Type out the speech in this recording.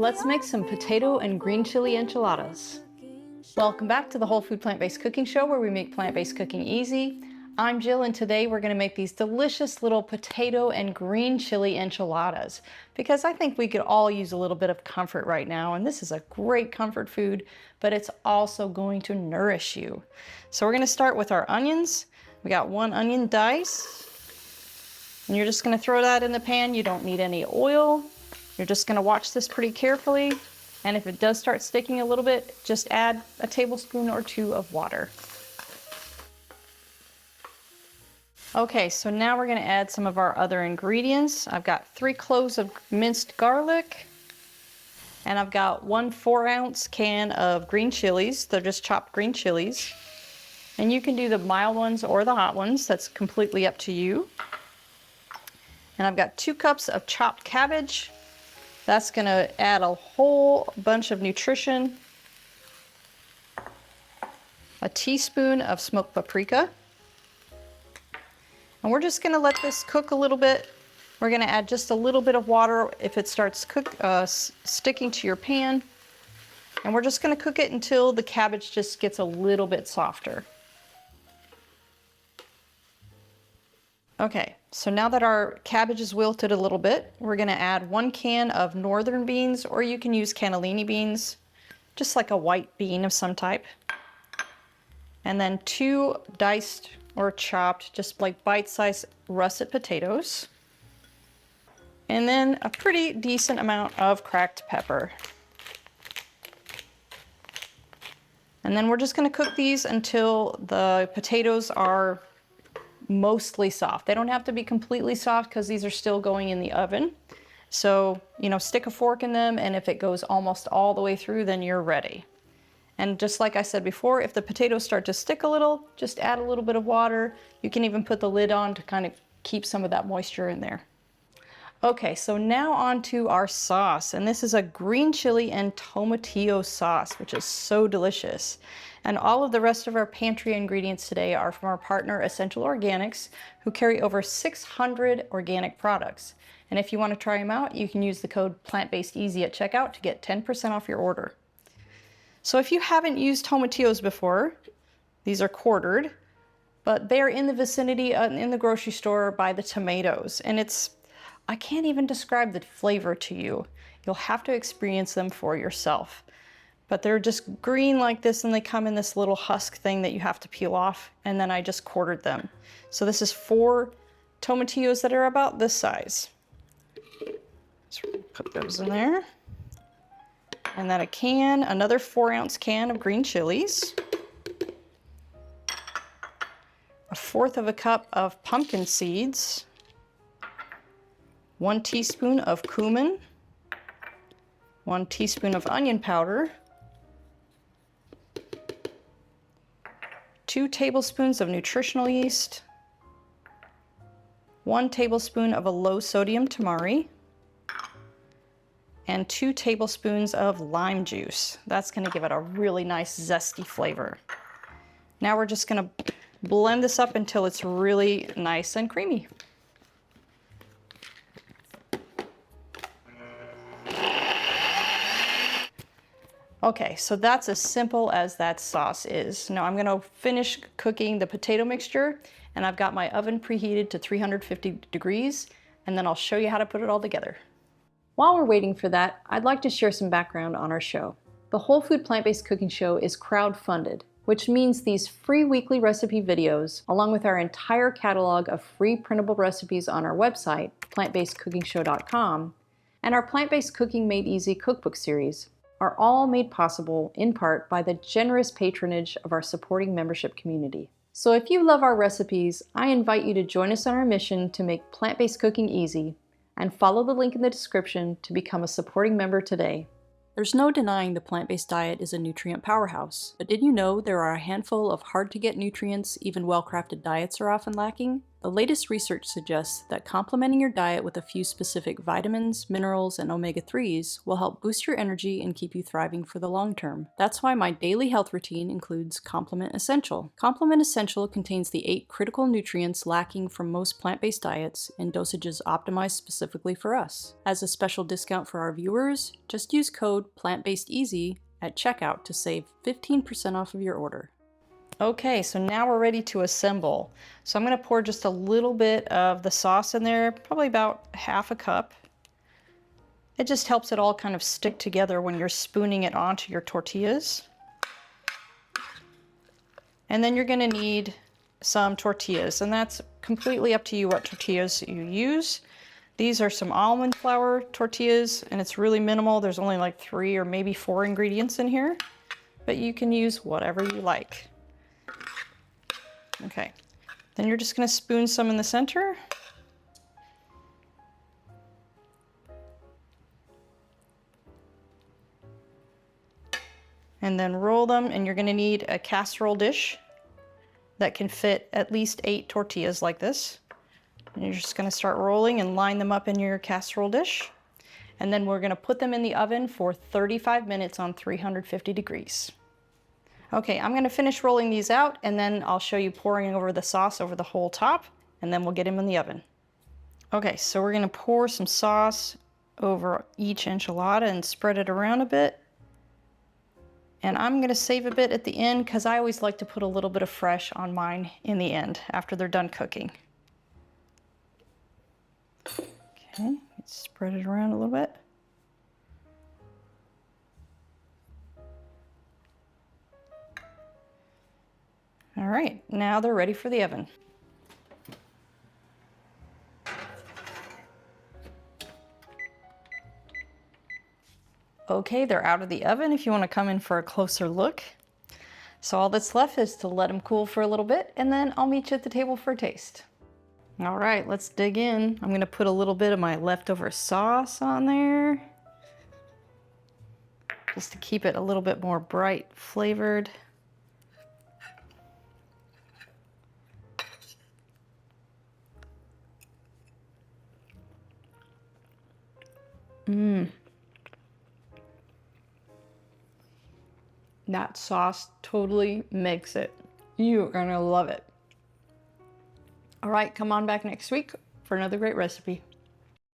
Let's make some potato and green chili enchiladas. Welcome back to the Whole Food Plant-Based Cooking Show, where we make plant-based cooking easy. I'm Jill, and today we're going to make these delicious little potato and green chili enchiladas, because I think we could all use a little bit of comfort right now, and this is a great comfort food, but it's also going to nourish you. So we're going to start with our onions. We got 1 onion dice, and you're just going to throw that in the pan. You don't need any oil. You're just going to watch this pretty carefully, and if it does start sticking a little bit, just add a tablespoon or 2 of water. Okay, so now we're going to add some of our other ingredients. I've got 3 cloves of minced garlic, and I've got 1 4-ounce can of green chilies. They're just chopped green chilies, and you can do the mild ones or the hot ones. That's completely up to you. And I've got 2 cups of chopped cabbage. That's going to add a whole bunch of nutrition. A teaspoon of smoked paprika. And we're just going to let this cook a little bit. We're going to add just a little bit of water if it starts sticking to your pan. And we're just going to cook it until the cabbage just gets a little bit softer. Okay, so now that our cabbage is wilted a little bit, we're going to add 1 can of northern beans, or you can use cannellini beans, just like a white bean of some type. And then 2 diced or chopped, just like bite-sized russet potatoes. And then a pretty decent amount of cracked pepper. And then we're just going to cook these until the potatoes are mostly soft. They don't have to be completely soft because these are still going in the oven. So, stick a fork in them, and if it goes almost all the way through, then you're ready. And just like I said before, if the potatoes start to stick a little, just add a little bit of water. You can even put the lid on to kind of keep some of that moisture in there. Okay, so now on to our sauce. And this is a green chili and tomatillo sauce, which is so delicious. And all of the rest of our pantry ingredients today are from our partner Essential Organics, who carry over 600 organic products. And if you want to try them out, you can use the code PLANTBASEDEASY at checkout to get 10% off your order. So if you haven't used tomatillos before, these are quartered, but they're in the vicinity in the grocery store by the tomatoes. And I can't even describe the flavor to you. You'll have to experience them for yourself. But they're just green like this, and they come in this little husk thing that you have to peel off, and then I just quartered them. So this is 4 tomatillos that are about this size. So put those in there. And then another 4-ounce can of green chilies. 1/4 of a cup of pumpkin seeds. 1 teaspoon of cumin. 1 teaspoon of onion powder. 2 tablespoons of nutritional yeast. 1 tablespoon of a low sodium tamari. And 2 tablespoons of lime juice. That's going to give it a really nice zesty flavor. Now we're just going to blend this up until it's really nice and creamy. Okay, so that's as simple as that sauce is. Now I'm going to finish cooking the potato mixture, and I've got my oven preheated to 350 degrees, and then I'll show you how to put it all together. While we're waiting for that, I'd like to share some background on our show. The Whole Food Plant-Based Cooking Show is crowd-funded, which means these free weekly recipe videos, along with our entire catalog of free printable recipes on our website, plantbasedcookingshow.com, and our Plant-Based Cooking Made Easy cookbook series, are all made possible in part by the generous patronage of our supporting membership community. So if you love our recipes, I invite you to join us on our mission to make plant-based cooking easy, and follow the link in the description to become a supporting member today. There's no denying the plant-based diet is a nutrient powerhouse, but did you know there are a handful of hard-to-get nutrients even well-crafted diets are often lacking? The latest research suggests that complementing your diet with a few specific vitamins, minerals, and omega-3s will help boost your energy and keep you thriving for the long term. That's why my daily health routine includes Complement Essential. Complement Essential contains the 8 critical nutrients lacking from most plant-based diets in dosages optimized specifically for us. As a special discount for our viewers, just use code PLANTBASEDEASY at checkout to save 15% off of your order. Okay, so now we're ready to assemble. So I'm going to pour just a little bit of the sauce in there, probably about half a cup. It just helps it all kind of stick together when you're spooning it onto your tortillas. And then you're going to need some tortillas, and that's completely up to you what tortillas you use. These are some almond flour tortillas, and it's really minimal. There's only like 3 or maybe 4 ingredients in here, but you can use whatever you like. Okay, then you're just going to spoon some in the center. And then roll them, and you're going to need a casserole dish that can fit at least 8 tortillas like this. And you're just going to start rolling and line them up in your casserole dish. And then we're going to put them in the oven for 35 minutes on 350 degrees. Okay, I'm going to finish rolling these out, and then I'll show you pouring over the sauce over the whole top, and then we'll get them in the oven. Okay, so we're going to pour some sauce over each enchilada and spread it around a bit. And I'm going to save a bit at the end because I always like to put a little bit of fresh on mine in the end after they're done cooking. Okay, let's spread it around a little bit. All right, now they're ready for the oven. Okay, they're out of the oven if you want to come in for a closer look. So all that's left is to let them cool for a little bit, and then I'll meet you at the table for a taste. All right, let's dig in. I'm going to put a little bit of my leftover sauce on there, just to keep it a little bit more bright flavored. That sauce totally makes it. You're gonna love it. All right, come on back next week for another great recipe.